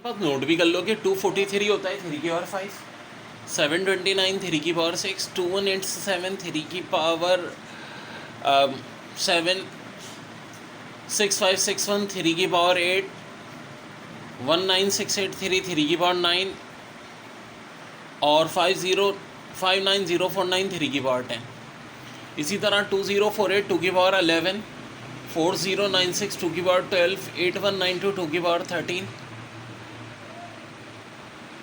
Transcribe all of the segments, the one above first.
आप नोट भी कर लो कि 243 होता है 3 की पावर 5, 729 3 की पावर 6, 2187 3 की पावर 7, 6561 3 की पावर 8, 19683 3 की पावर 9 और 59049 3 की पावर 10। इसी तरह 2048 2 की पावर 11, 4096 2 की पावर 12, 8192 2 की पावर 13,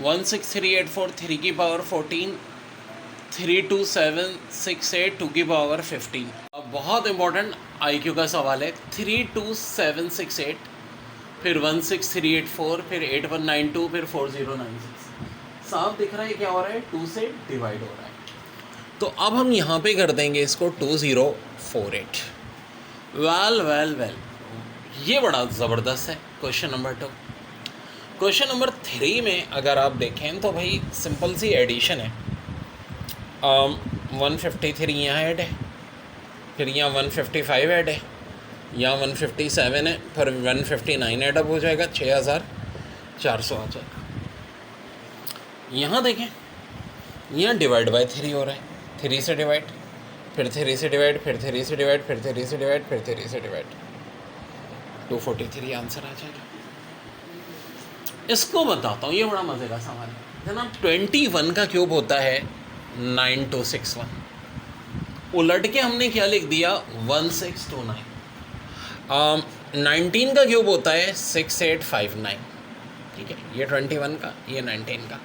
16384 3 की पावर 14, 32768 2 की पावर 15। अब बहुत इंपॉर्टेंट IQ का सवाल है। 32768, फिर 16384, फिर 8192, फिर 4096। साफ दिख रहा है क्या हो रहा है, 2 से डिवाइड हो रहा है। तो अब हम यहाँ पे कर देंगे इसको 2048। वेल ये बड़ा ज़बरदस्त है। Question number 2। क्वेश्चन नंबर 3 में अगर आप देखें तो भाई सिंपल सी एडिशन है। 153 यहाँ ऐड है, फिर यहाँ 155 ऐड है, यहाँ 157 है, फिर 159 ऐड अप हो जाएगा, 6400 आ जाएगा। यहाँ देखें, यहाँ डिवाइड बाय 3 हो रहा है, 3 से डिवाइड, फिर 3 से डिवाइड, फिर 3 से डिवाइड, फिर 3 से डिवाइड, फिर 3 से डिवाइड, 243 आंसर आ जाएगा। इसको बताता हूँ, ये बड़ा मज़े का सवाल है जनाब। 21 का क्यूब होता है 9261, उलट के हमने क्या लिख दिया 1629। 19 का क्यूब होता है 6859, ठीक है, ये 21 का, ये 19 का,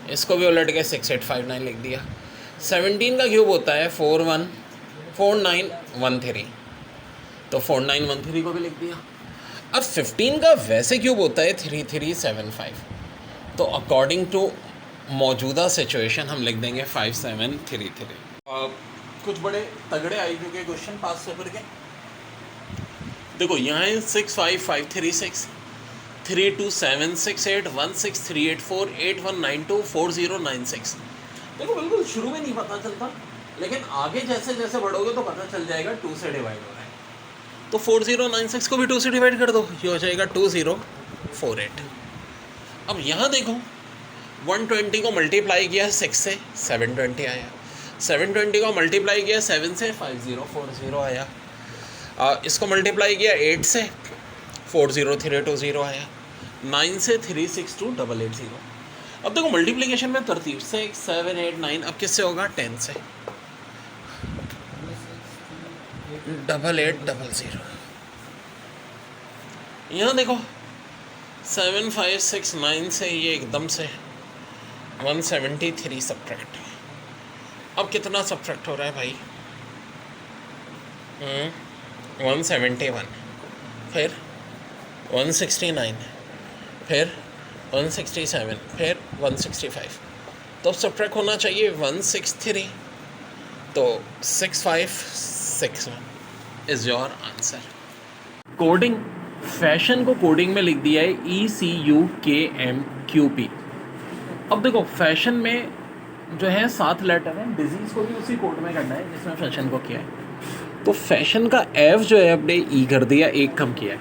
इसको भी उलट के 6859 लिख दिया। 17 का क्यूब होता है 4913, तो 4913 को भी लिख दिया। अब 15 का वैसे क्यूब होता है 3375, तो अकॉर्डिंग टू मौजूदा सिचुएशन हम लिख देंगे 5733। कुछ बड़े तगड़े IQ के क्वेश्चन पास पेपर के देखो, यहाँ है 65536, 32768, 16384, 8192, 4096। देखो बिल्कुल शुरू में नहीं पता चलता, लेकिन आगे जैसे जैसे बढ़ोगे तो पता चल जाएगा 2 से डिवाइड हो रहा है। तो 4096 को भी 2 से डिवाइड कर दो, ये हो जाएगा 2048। अब यहाँ देखो 120 को मल्टीप्लाई किया 6 से 720 आया, 720 को मल्टीप्लाई किया 7 से 5040 आया, इसको मल्टीप्लाई किया 8 से 40320 आया, 9 से 362880। अब देखो मल्टीप्लिकेशन में तरतीब से 7 8 9, अब किससे होगा 10 से, 8800। यहाँ देखो 7569 से ये एकदम से 173 सब्ट्रैक्ट। अब कितना सब्ट्रैक्ट हो रहा है भाई, 171, फिर 169, फिर 167, फिर 165, तो अब सब्ट्रैक्ट होना चाहिए 163, तो 6561 is your answer. Coding, fashion को कोडिंग में लिख दिया है ECUKMQP। अब देखो फैशन में जो है 7 लेटर हैं, डिजीज़ को भी उसी कोड में करना है जिसमें फैशन को किया है। तो फैशन का F जो है अपने E कर दिया, 1 कम किया है,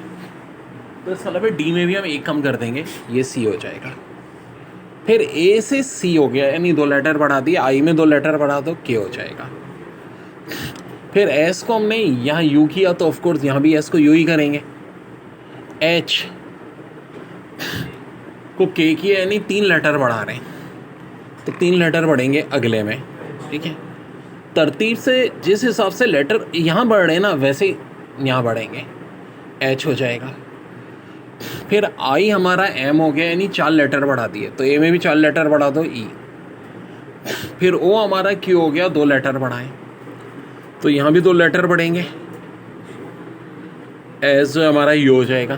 तो इसका मतलब D में भी हम 1 कम कर देंगे, ये C हो जाएगा। फिर A से C हो गया, यानी 2 लेटर बढ़ा दिए, I में 2 लेटर बढ़ा दो, K हो जाएगा। फिर S को हमने यहाँ U किया, तो ऑफकोर्स यहाँ भी S को U ही करेंगे। H को K किया, यानी 3 लेटर बढ़ा रहे हैं, तो 3 लेटर बढ़ेंगे अगले में, ठीक है। तरतीब से जिस हिसाब से लेटर यहाँ बढ़ रहे हैं ना, वैसे यहाँ बढ़ेंगे, H हो जाएगा। फिर I हमारा M हो गया, यानी 4 लेटर बढ़ा दिए, तो A में भी 4 लेटर बढ़ा दो, E। फिर O हमारा Q हो गया, 2 लेटर बढ़ाएं, तो यहाँ भी 2 लेटर बढ़ेंगे, S जो हमारा U हो जाएगा।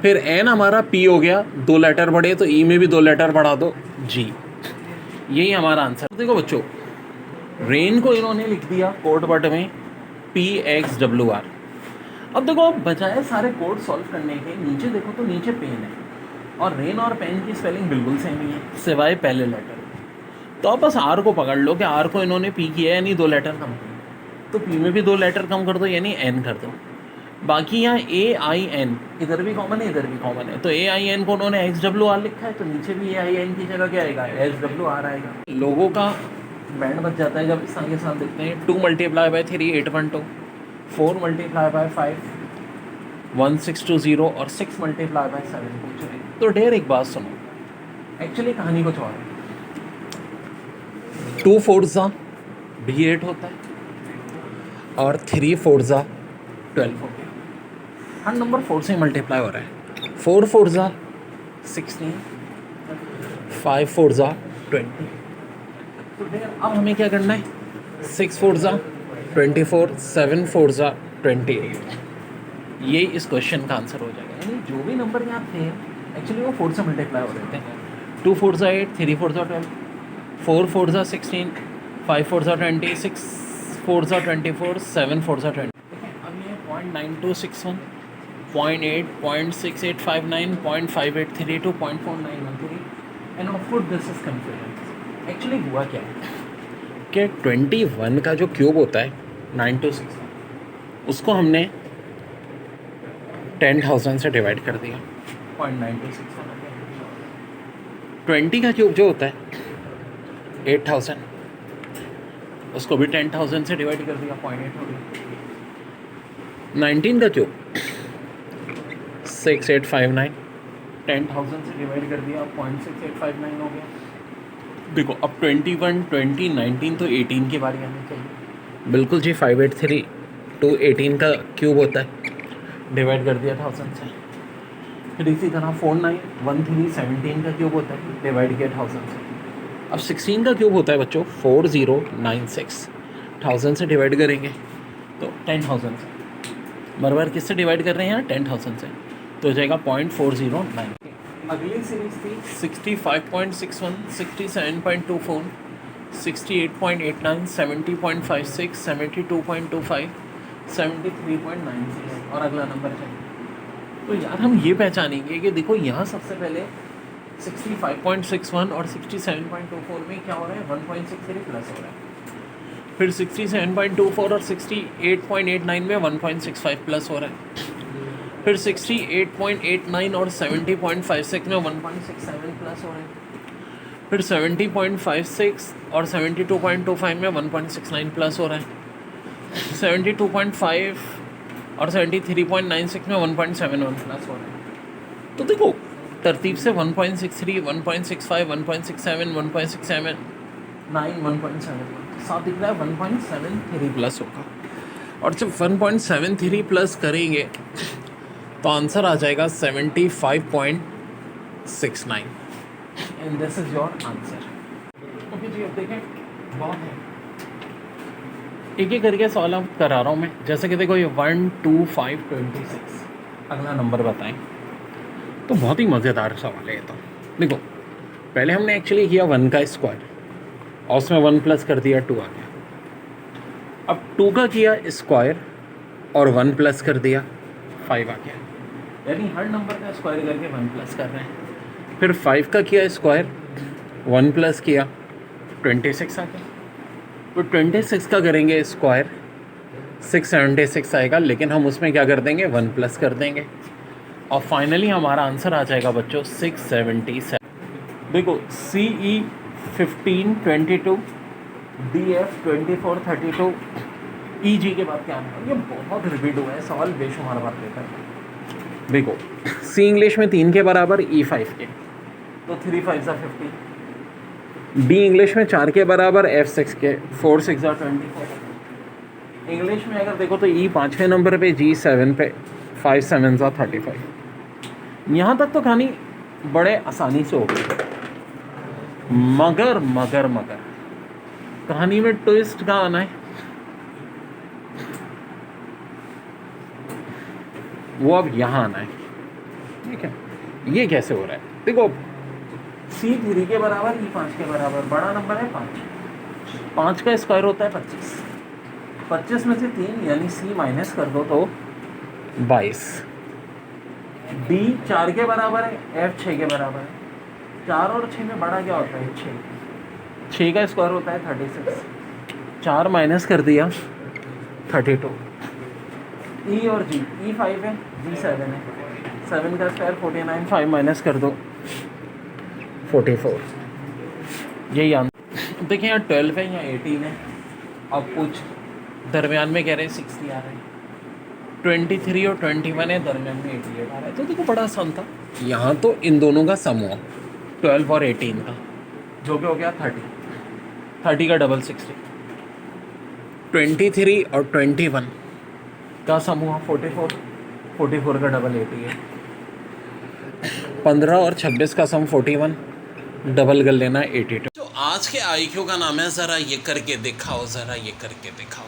फिर N हमारा P हो गया, 2 लेटर बढ़े, तो E में भी 2 लेटर बढ़ा दो, G। यही हमारा आंसर। देखो बच्चों, रेन को इन्होंने लिख दिया कोड वर्ड में PXWR। अब देखो बजाय सारे कोड सॉल्व करने के, नीचे देखो तो नीचे पेन है, और रेन और पेन की स्पेलिंग बिल्कुल सेम ही है सिवाय पहले लेटर। तो आप बस R को पकड़ लो कि R को इन्होंने P किया है, यानी 2 लेटर कम किए, तो P में भी 2 लेटर कम कर दो, यानी N कर दो। बाकी यहाँ AIN इधर भी कॉमन है, इधर भी कॉमन है, तो AIN को उन्होंने XWR लिखा है, तो नीचे भी AIN की जगह क्या आएगा, SWR आएगा। लोगों का बैंड बच जाता है जब इस आगे साथ देखते हैं 2 × 3 812, 4 × 5 1620 और 6 × 7 पूछ रहे हैं। तो डेयर एक बात सुनो, एक्चुअली कहानी कुछ और है। 2 4 भी 8 होता है और 3 4 12 हो गया। हर नंबर 4 से मल्टीप्लाई हो रहा है। 4 4 16, 5 4 20। तो अब हमें क्या करना है, 6 4 24, 7 4 28। ये इस क्वेश्चन का आंसर हो जाएगा। यानी जो भी नंबर यहाँ थे एक्चुअली वो 4 से मल्टीप्लाई हो रहे थे। 2 4 8, 3 4 12, 4 4 16, 5 4 20, 6 4 24, 7 4 20। अब ये 0.9261, 0.8, 0.6859, 0.5832, 0.4913 end of course this is confusion. Actually हुआ क्या है कि 21 का जो क्यूब होता है 9261, उसको हमने 10,000 से डिवाइड कर दिया, 0.9261। 20 का क्यूब जो होता है 8,000, उसको भी 10,000 से डिवाइड कर दिया, 0.8 हो गया। 19 का क्यूब 6859, 10,000 से डिवाइड कर दिया, 0.6859 हो गया। देखो अब 21, 20, 19 तो 18 की बारी आनी चाहिए। बिल्कुल जी, 583 टू 18 का क्यूब होता है, डिवाइड कर दिया 1000 से। फिर इसी तरह 4913 17 का क्यूब होता है, डिवाइड किया 1000 से। अब 16 का क्यूब होता है बच्चों 4096, 1000 से डिवाइड करेंगे तो 10,000 से। बराबर किससे डिवाइड कर रहे हैं यहाँ, 10,000 से, तो हो जाएगा 0.409। अगली सीरीज थी 65.61, 67.24, 68.89, 70.56, 72.25, 73.96 और अगला नंबर चाहिए। तो यार हम ये पहचानेंगे कि देखो यहाँ सबसे पहले 65.61 और 67.24 में क्या हो रहा है, 1.63 प्लस हो रहा है। फिर 67.24 और 68.89 में 1.65 प्लस हो रहा है। फिर 68.89 और 70.56 में 1.67 प्लस हो रहा है। फिर 70.56 और 72.25 में 1.69 प्लस हो रहा है। 72.5 और 73.96 में 1.71 प्लस हो रहा है। तो देखो तरतीब से 1.63, 1.65, 1.67, 1.67, 9, 1.71 साथ दिख रहा है 1.73 प्लस होगा। और जब 1.73 प्लस करेंगे तो आंसर आ जाएगा 75.69 and this is your answer. Okay जी, अब देखें बहुत है, एक एक करके सवाल अब करा रहा हूँ मैं। जैसे कि देखो ये 1 2 5 26 अगला नंबर बताएं, तो बहुत ही मज़ेदार सवाल है ये। तो देखो पहले हमने एक्चुअली किया 1 का स्क्वायर और उसमें 1 प्लस कर दिया, 2 आ गया। अब 2 का किया स्क्वायर और 1 प्लस कर दिया, 5 आ गया। यानी हर नंबर का स्क्वायर करके 1 प्लस कर रहे हैं। फिर 5 का किया स्क्वायर, 1 प्लस किया, 26 आ गया। तो 26 का करेंगे स्क्वायर, 676 आएगा, लेकिन हम उसमें क्या कर देंगे, 1 प्लस कर देंगे और फाइनली हमारा आंसर आ जाएगा बच्चों 677। देखो CE 15 22, DF 24 32, EG के बाद क्या आना, ये बहुत रिपीट हुआ है सवाल, बेशुमार बार देता है। देखो C इंग्लिश में 3 के बराबर, E 5 के, तो 3 5 50। D इंग्लिश में 4 के बराबर, F 6 के, 4 6 24। इंग्लिश में अगर देखो तो E 5वें नंबर पे, G 7 पे, 5 7 35। यहाँ तक तो कहानी बड़े आसानी से हो गई, मगर मगर मगर कहानी में ट्विस्ट कहाँ आना है, वो अब यहाँ आना है। ठीक है, ये कैसे हो रहा है, देखो C 3 के बराबर, E 5 के बराबर, बड़ा नंबर है 5, 5 का स्क्वायर होता है 25, 25 में से 3 यानी C माइनस कर दो तो 22। D 4 के बराबर है, F 6 के बराबर है, 4 और 6 में बड़ा क्या होता है, 6, 6 का स्क्वायर होता है 36, 4 माइनस कर दिया 32। ई और जी, ई 5 है, जी 7 है, 7 का स्क्वायर 49, 5 माइनस कर दो 44, यही आंसर। देखिए यहाँ 12 है, यहाँ 18 है, अब कुछ दरमियान में कह रहे हैं 60 आ रहा है, 23 और 21 है, दरमियान में 88 आ रहा है। तो देखो बड़ा आसान था, यहाँ तो इन दोनों का सम हुआ 12 और 18 का, जो कि हो गया 30 का डबल 60, 23 और 21 का सम हुआ 44 का डबल 88, 15 और 26 का सम 41, डबल कर लेना 82। तो आज के आईक्यू का नाम है ज़रा ये करके दिखाओ, ज़रा ये करके दिखाओ।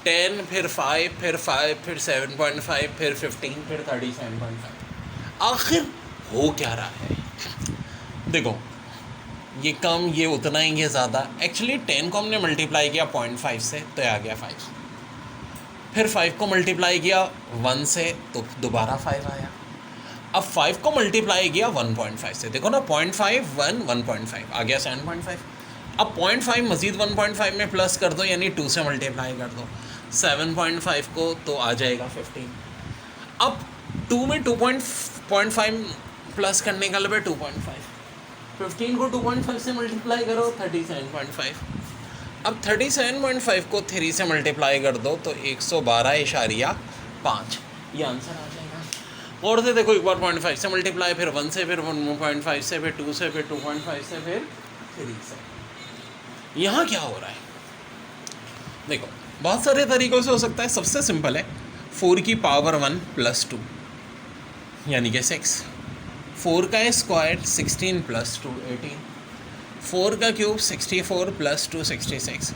10 फिर 5 फिर 5 फिर 7.5 फिर 15 फिर 37.5, आखिर हो क्या रहा है? देखो ये कम, ये उतना ही, ये ज़्यादा। एक्चुअली 10 को हमने मल्टीप्लाई किया 0.5 से तो आ गया 5, फिर 5 को मल्टीप्लाई किया 1 से तो दोबारा 5 आया। अब 5 को मल्टीप्लाई किया 1.5 से, देखो ना 0.5 1 1.5 आ गया 7.5। अब 0.5 मज़ीद 1.5 में प्लस कर दो, यानी 2 से मल्टीप्लाई कर दो 7.5 को, तो आ जाएगा 15। अब 2 में 2.5 प्लस करने का मतलब 2.5, 15 को 2.5 से मल्टीप्लाई करो 37.5। अब 37.5 को 3 से मल्टीप्लाई कर दो तो 112.5, ये आंसर आ जाएगा। और से देखो एक बार 0.5 से मल्टीप्लाई, फिर 1 से, फिर 1.5 से, फिर 2 से, फिर 2.5 से, फिर 3 से। यहाँ क्या हो रहा है? देखो बहुत सारे तरीक़ों से हो सकता है। सबसे सिंपल है 4 की पावर 1 प्लस 2 यानी कि 6, 4 का स्क्वायर 16 प्लस 2 18, 4 का क्यूब 64 प्लस 2 66,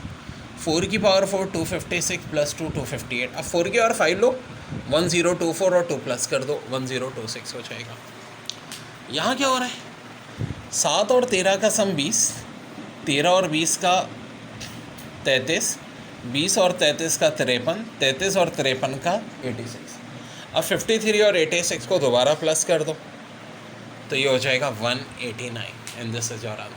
4 की पावर 4 256 प्लस 2 258। अब 4 की और 5 लो 1024 और 2 प्लस कर दो 1026 हो जाएगा। यहाँ क्या हो रहा है? 7 और 13 का सम 20, 13 और 20 का 33, 20 और 33 का 53, 33 और 53 का 86। अब 53 और 86 को दोबारा प्लस कर दो तो ये हो जाएगा 189 and this is your answer.